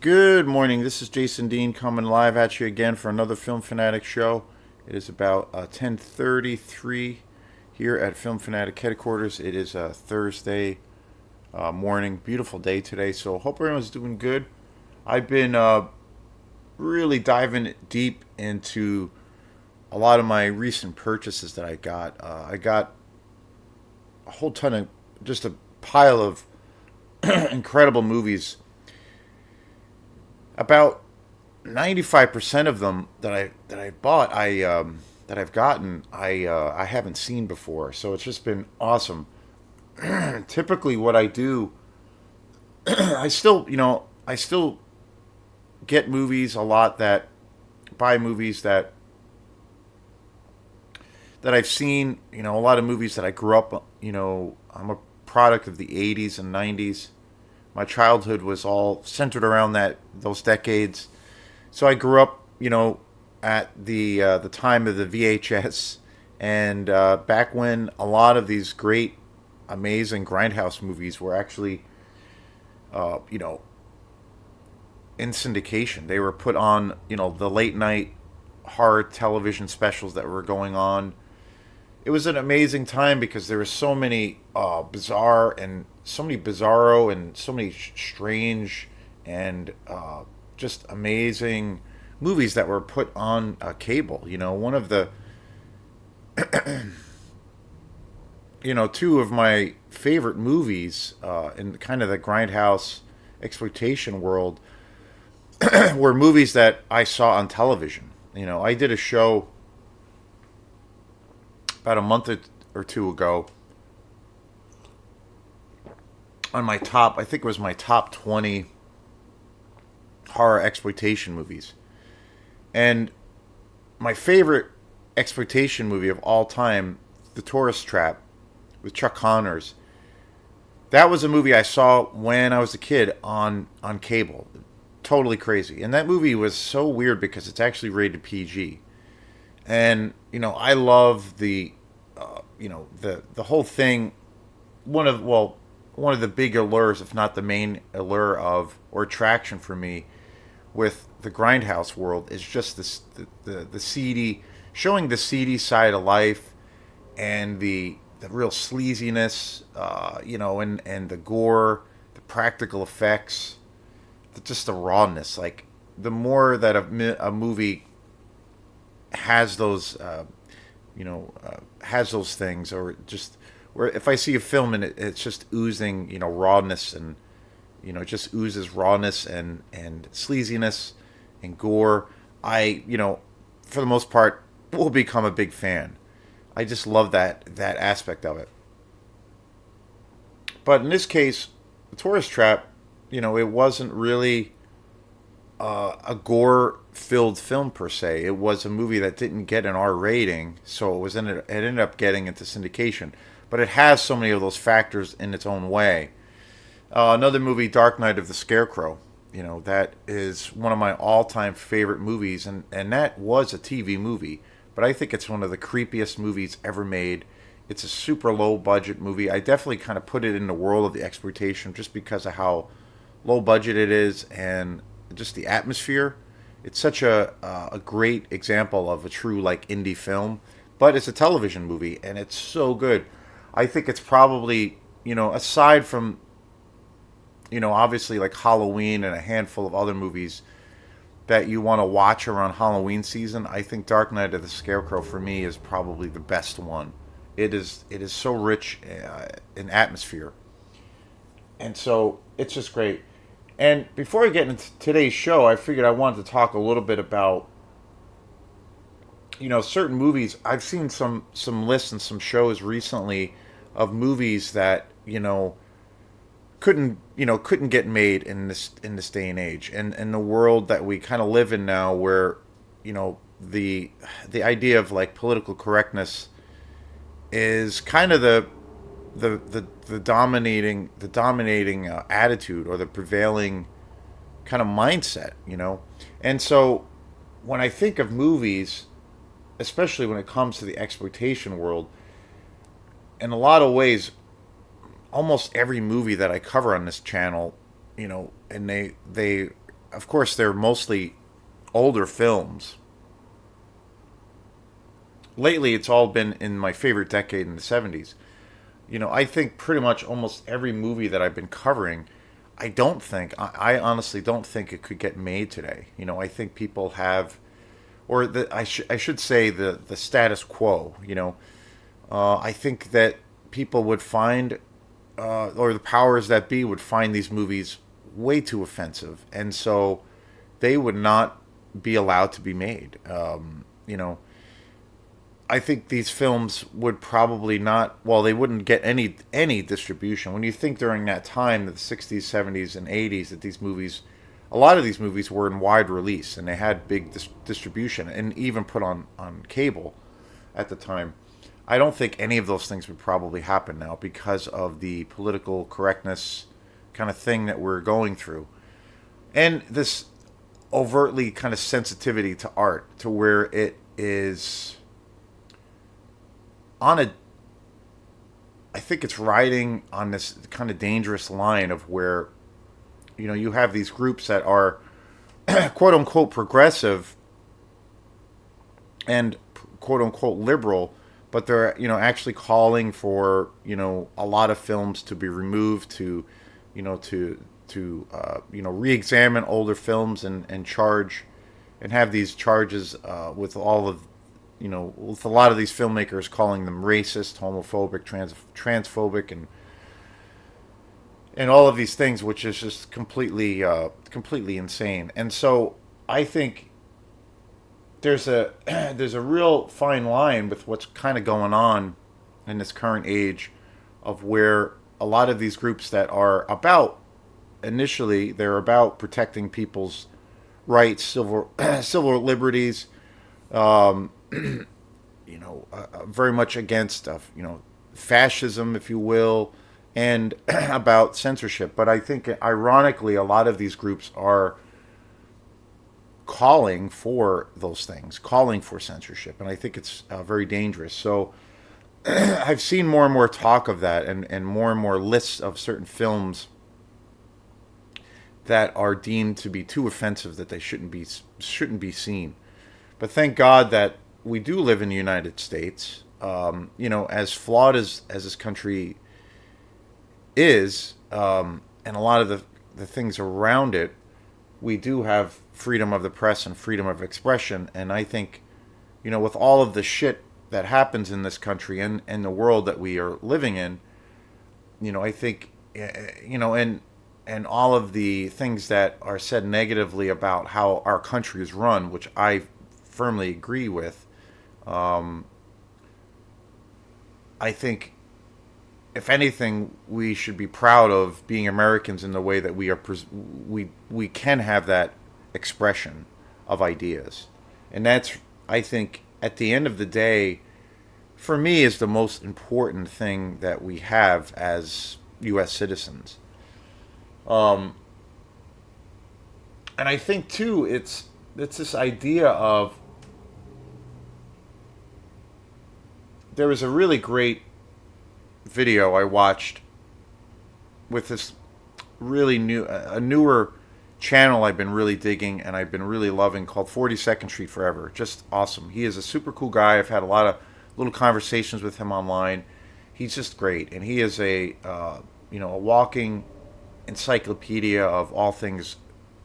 Good morning. This is Jason Dean coming live at you again for another Film Fanatic show. It is about 10:33 here at Film Fanatic headquarters. It is a Thursday morning, beautiful day today. So hope everyone's doing good. I've been really diving deep into a lot of my recent purchases that I got. I got a whole ton of just a pile of incredible movies. About 95% of them that I bought, that I've gotten, I haven't seen before. So it's just been awesome. Typically, what I do, I still get movies a lot that buy movies that I've seen. A lot of movies that I grew up. I'm a product of the '80s and '90s. My childhood was all centered around those decades. So I grew up, at the time of the VHS, and back when a lot of these great, amazing grindhouse movies were actually, uh, you know, in syndication. They were put on, the late night horror television specials that were going on. It was an amazing time because there were so many bizarre and so many bizarro and so many strange and just amazing movies that were put on cable. One of the two of my favorite movies in kind of the grindhouse exploitation world were movies that I saw on television. I did a show about a month or two ago on my top, I think it was my top 20 horror exploitation movies. And my favorite exploitation movie of all time, The Tourist Trap with Chuck Connors, that was a movie I saw when I was a kid on cable. Totally crazy. And that movie was so weird because it's actually rated PG. And I love the whole thing. One of the big allures, if not the main allure of or attraction for me with the grindhouse world, is just the seedy, showing the seedy side of life and the real sleaziness, and the gore, the practical effects, just the rawness. Like the more that a movie has those has those things, or just where if I see a film and it's just oozing rawness, and it just oozes rawness and sleaziness and gore, I for the most part will become a big fan. I just love that aspect of it. But in this case, the Tourist Trap, it wasn't really a gore filled film per se. It was a movie that didn't get an R rating, so it ended up getting into syndication. But it has so many of those factors in its own way. Another movie, Dark Knight of the Scarecrow. That is one of my all time favorite movies, and that was a TV movie. But I think it's one of the creepiest movies ever made. It's a super low budget movie. I definitely kind of put it in the world of the exploitation just because of how low budget it is and just the atmosphere. It's such a great example of a true like indie film, but it's a television movie and it's so good. I think it's probably aside from obviously like Halloween and a handful of other movies that you want to watch around Halloween season, I think Dark Knight of the Scarecrow for me is probably the best one. It is so rich in atmosphere, and so it's just great. And before I get into today's show, I figured I wanted to talk a little bit about certain movies. I've seen some lists and some shows recently of movies that couldn't get made in this day and age, and the world that we kind of live in now, where the idea of like political correctness is kind of the dominating attitude, or the prevailing kind of mindset. And so when I think of movies, especially when it comes to the exploitation world, in a lot of ways, almost every movie that I cover on this channel and they of course they're mostly older films. Lately, it's all been in my favorite decade in the 70s. I think pretty much almost every movie that I've been covering, I honestly don't think it could get made today. I think people have, or I should say the status quo. I think that people would find, or the powers that be would find these movies way too offensive, and so they would not be allowed to be made. I think these films would probably not. Well, they wouldn't get any distribution. When you think during that time, the '60s, '70s, and '80s, that a lot of these movies were in wide release and they had big distribution and even put on cable at the time. I don't think any of those things would probably happen now because of the political correctness kind of thing that we're going through, and this overtly kind of sensitivity to art, to where it is on a I think it's riding on this kind of dangerous line of where you have these groups that are quote unquote progressive and quote unquote liberal, but they're actually calling for a lot of films to be removed, to re-examine older films and charge and have these charges with all of with a lot of these filmmakers calling them racist, homophobic, transphobic, and all of these things, which is just completely insane. And so I think there's a there's a real fine line with what's kind of going on in this current age, of where a lot of these groups that are about, initially they're about protecting people's rights, civil liberties, um, very much against fascism, if you will, and about censorship. But I think, ironically, a lot of these groups are calling for those things, calling for censorship, and I think it's very dangerous. So I've seen more and more talk of that, and more lists of certain films that are deemed to be too offensive, that they shouldn't be seen. But thank God that we do live in the United States. As flawed as this country is, and a lot of the things around it, we do have freedom of the press and freedom of expression. And I think, with all of the shit that happens in this country and the world that we are living in, I think, and all of the things that are said negatively about how our country is run, which I firmly agree with. I think, if anything, we should be proud of being Americans in the way that we can have that expression of ideas, and that's, I think, at the end of the day, for me, is the most important thing that we have as U.S. citizens. Um, and I think too, it's this idea of, there was a really great video I watched with this really a newer channel I've been really digging and I've been really loving, called 42nd Street Forever. Just awesome. He is a super cool guy. I've had a lot of little conversations with him online. He's just great, and he is a walking encyclopedia of all things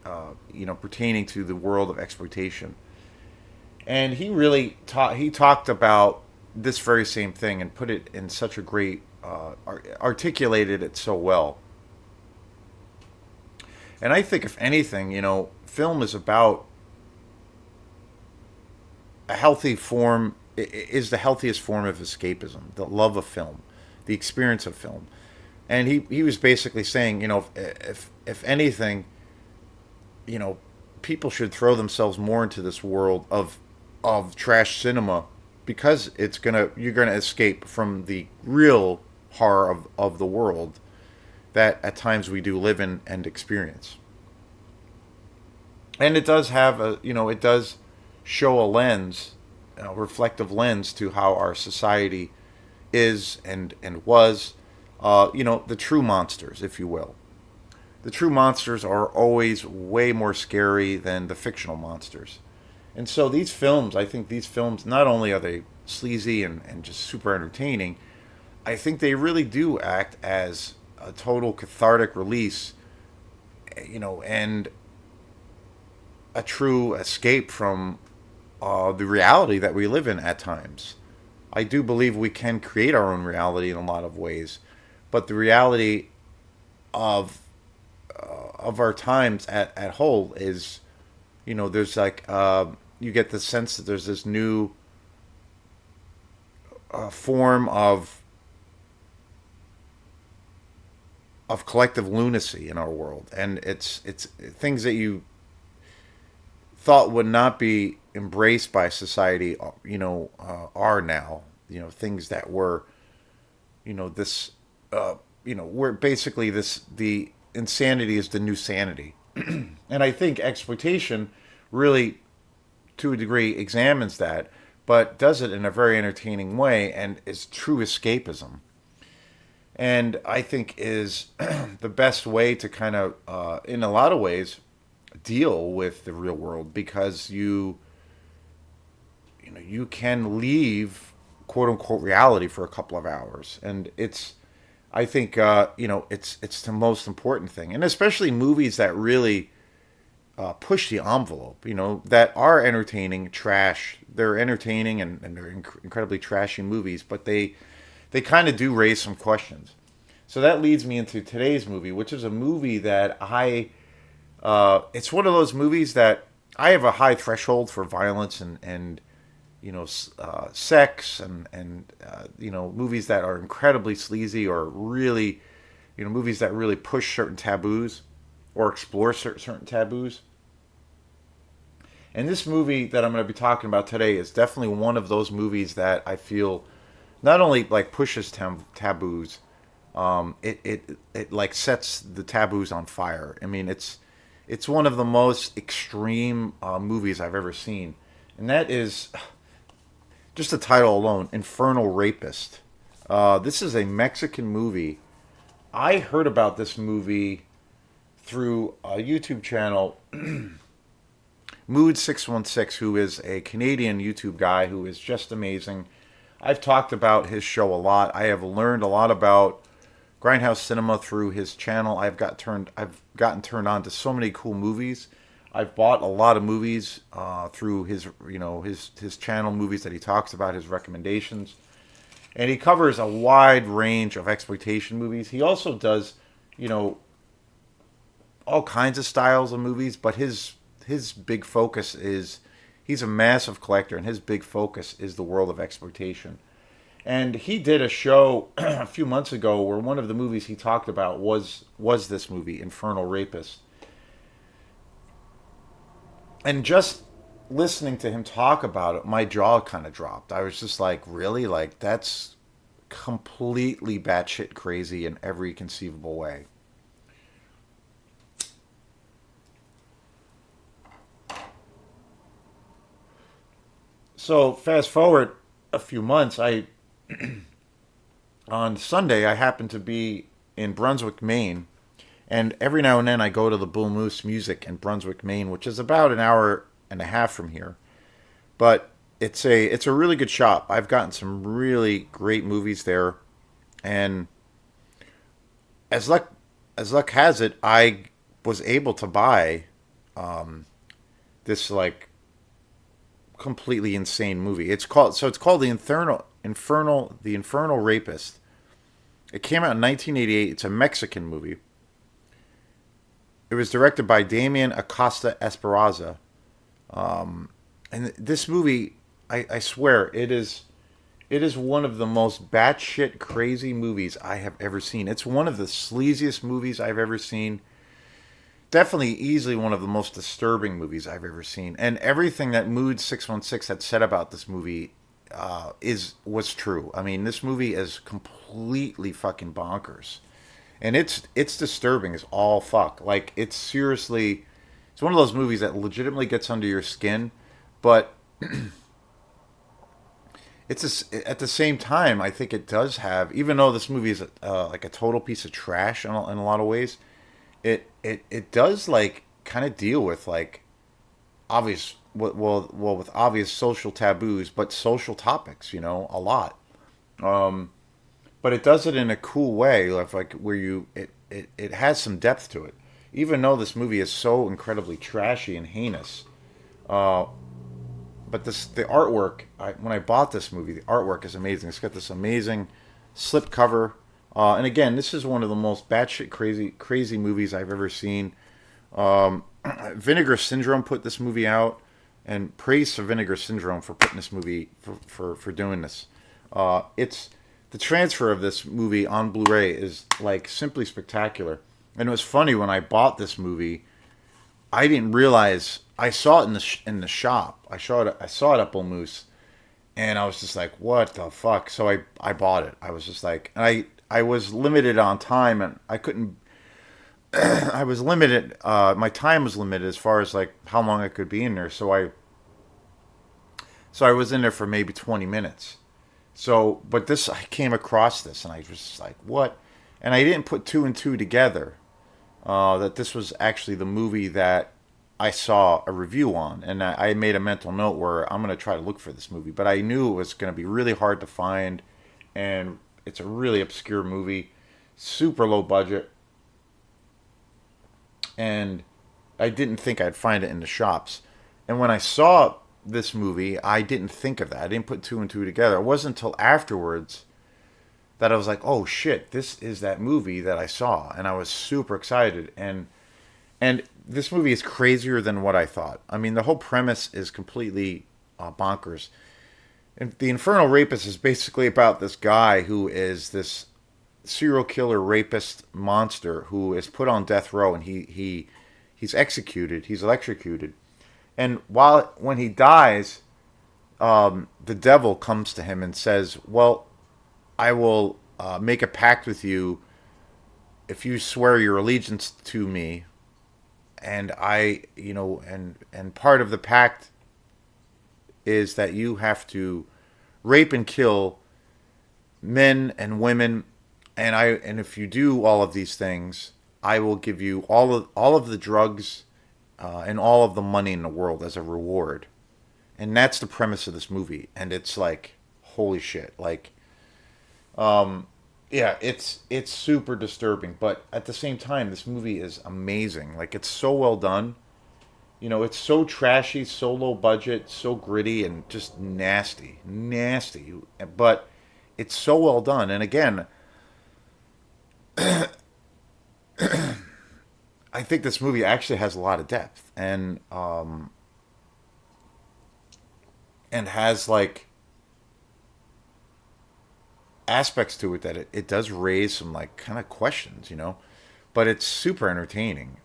pertaining to the world of exploitation. And he talked about this very same thing and put it in such a great articulated it so well. And I think, if anything, film is about a healthy form, is the healthiest form of escapism, the love of film, the experience of film. And he was basically saying, if anything, people should throw themselves more into this world of trash cinema, because you're gonna escape from the real horror of the world that at times we do live in and experience. And it does have it does show a lens, a reflective lens, to how our society is and was, the true monsters, if you will. the true monsters are always way more scary than the fictional monsters. And so these films, I think these films, not only are they sleazy and just super entertaining, I think they really do act as a total cathartic release, and a true escape from the reality that we live in at times. I do believe we can create our own reality in a lot of ways, but the reality of our times at whole is, there's like you get the sense that there's this new form of collective lunacy in our world, and it's things that you thought would not be embraced by society, are now, things that were, this, where basically the insanity is the new sanity. And I think exploitation really, to a degree, examines that, but does it in a very entertaining way and is true escapism. And I think is the best way to kind of, in a lot of ways, deal with the real world, because you can leave quote unquote reality for a couple of hours, and it's, I think, it's the most important thing, and especially movies that really push the envelope, that are entertaining trash. They're entertaining, and they're incredibly trashy movies, but they kind of do raise some questions. So that leads me into today's movie, which is a movie that it's one of those movies that I have a high threshold for violence and sex and movies that are incredibly sleazy, or really, movies that really push certain taboos or explore certain taboos. And this movie that I'm going to be talking about today is definitely one of those movies that I feel not only like pushes taboos, it like sets the taboos on fire. I mean, it's one of the most extreme movies I've ever seen, and that is just the title alone, Infernal Rapist. This is a Mexican movie. I heard about this movie through a YouTube channel, Mood616, who is a Canadian YouTube guy who is just amazing. I've talked about his show a lot. I have learned a lot about Grindhouse Cinema through his channel. I've gotten turned on to so many cool movies. I've bought a lot of movies through his channel, movies that he talks about, his recommendations. And he covers a wide range of exploitation movies. He also does, all kinds of styles of movies, but his big focus is, he's a massive collector, and his big focus is the world of exploitation. And he did a show a few months ago where one of the movies he talked about was this movie, Infernal Rapist. And just listening to him talk about it, my jaw kind of dropped. I was just like, really? Like, that's completely batshit crazy in every conceivable way. So fast forward a few months, on Sunday I happened to be in Brunswick, Maine, and every now and then I go to the Bull Moose Music in Brunswick, Maine, which is about an hour and a half from here. But it's a really good shop. I've gotten some really great movies there, and as luck has it, I was able to buy this like completely insane movie. It's called the Infernal Rapist. It came out in 1988. It's a Mexican movie. It was directed by Damien Acosta Esperanza. And this movie, I swear, it is one of the most batshit crazy movies I have ever seen. It's one of the sleaziest movies I've ever seen. Definitely, easily one of the most disturbing movies I've ever seen. And everything that Mood616 had said about this movie was true. I mean, this movie is completely fucking bonkers, and it's disturbing as all fuck. Like, it's one of those movies that legitimately gets under your skin, but at the same time, I think it does have, even though this movie is like a total piece of trash in a lot of ways, it does like kind of deal with like obvious with obvious social taboos, but social topics, a lot. But it does it in a cool way, like where it has some depth to it. Even though this movie is so incredibly trashy and heinous, but the artwork. When I bought this movie, the artwork is amazing. It's got this amazing slip cover, and again, this is one of the most batshit crazy movies I've ever seen. Vinegar Syndrome put this movie out, and praise to Vinegar Syndrome for putting this movie for doing this. It's the transfer of this movie on Blu-ray is like simply spectacular. And it was funny when I bought this movie, I didn't realize I saw it in the shop. I saw it at Bull Moose, and I was just like, "What the fuck?" So I bought it. I was just like, and I was limited on time, and I couldn't. I was limited. My time was limited as far as like how long I could be in there. So I was in there for maybe 20 minutes. So, but this I came across this, and I was just like, "What?" And I didn't put two and two together that this was actually the movie that I saw a review on, and I made a mental note where I'm going to try to look for this movie. But I knew it was going to be really hard to find, and it's a really obscure movie, super low budget, and I didn't think I'd find it in the shops. And when I saw this movie, I didn't think of that. I didn't put two and two together. It wasn't until afterwards that I was like, "Oh shit, this is that movie that I saw," and I was super excited. And this movie is crazier than what I thought. I mean, the whole premise is completely bonkers. And the Infernal Rapist is basically about this guy who is this serial killer rapist monster who is put on death row, and he's executed. He's electrocuted, and when he dies, the devil comes to him and says, "Well, I will make a pact with you if you swear your allegiance to me, and and part of the pact is that you have to rape and kill men and women, and if you do all of these things, I will give you all of the drugs and all of the money in the world as a reward." And that's the premise of this movie, and it's like, holy shit, like, yeah, it's super disturbing, but at the same time, this movie is amazing. Like, it's so well done. It's so trashy, so low budget, so gritty, and just nasty, nasty. But it's so well done. And again, I think this movie actually has a lot of depth, and has like aspects to it that it does raise some like kind of questions. But it's super entertaining.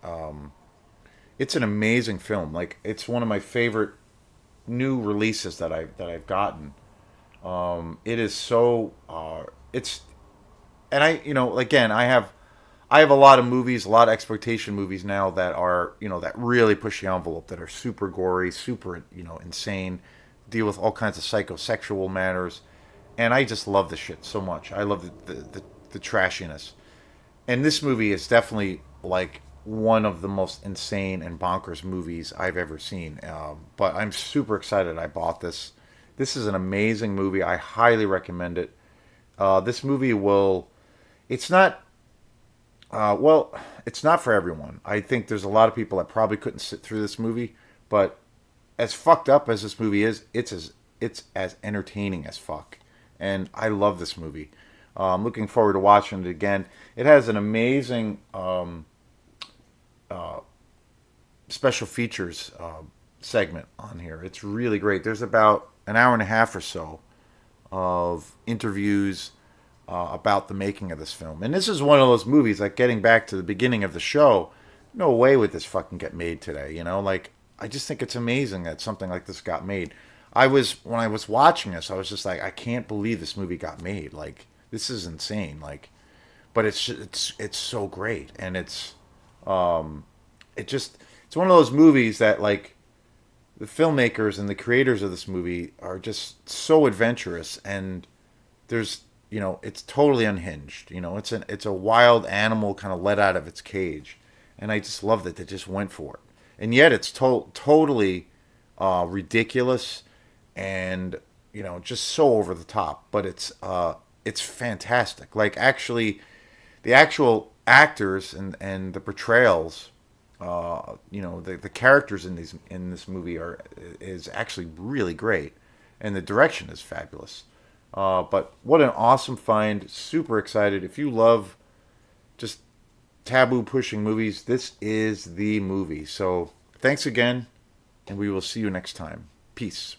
It's an amazing film. Like, it's one of my favorite new releases that I've gotten. It is so it's and again, I have a lot of movies, a lot of exploitation movies now that are that really push the envelope, that are super gory, super insane, deal with all kinds of psychosexual matters, and I just love the shit so much. I love the trashiness, and this movie is definitely like one of the most insane and bonkers movies I've ever seen. But I'm super excited I bought this. This is an amazing movie. I highly recommend it. This movie will. It's not. Well, it's not for everyone. I think there's a lot of people that probably couldn't sit through this movie. But as fucked up as this movie is, it's as entertaining as fuck. And I love this movie. I'm looking forward to watching it again. It has an amazing special features segment on here. It's really great. There's about an hour and a half or so of interviews about the making of this film. And this is one of those movies, like getting back to the beginning of the show, no way would this fucking get made today, Like, I just think it's amazing that something like this got made. When I was watching this, I was just like, I can't believe this movie got made. Like, this is insane. Like, but it's so great, and it's one of those movies that, like, the filmmakers and the creators of this movie are just so adventurous, and there's it's totally unhinged. It's a wild animal kind of let out of its cage, and I just love that they just went for it. And yet it's totally ridiculous and just so over the top. But it's fantastic. Like actually, the actual actors and the portrayals, the characters in this movie is actually really great, and the direction is fabulous. But what an awesome find! Super excited. If you love just taboo pushing movies, this is the movie. So thanks again, and we will see you next time. Peace.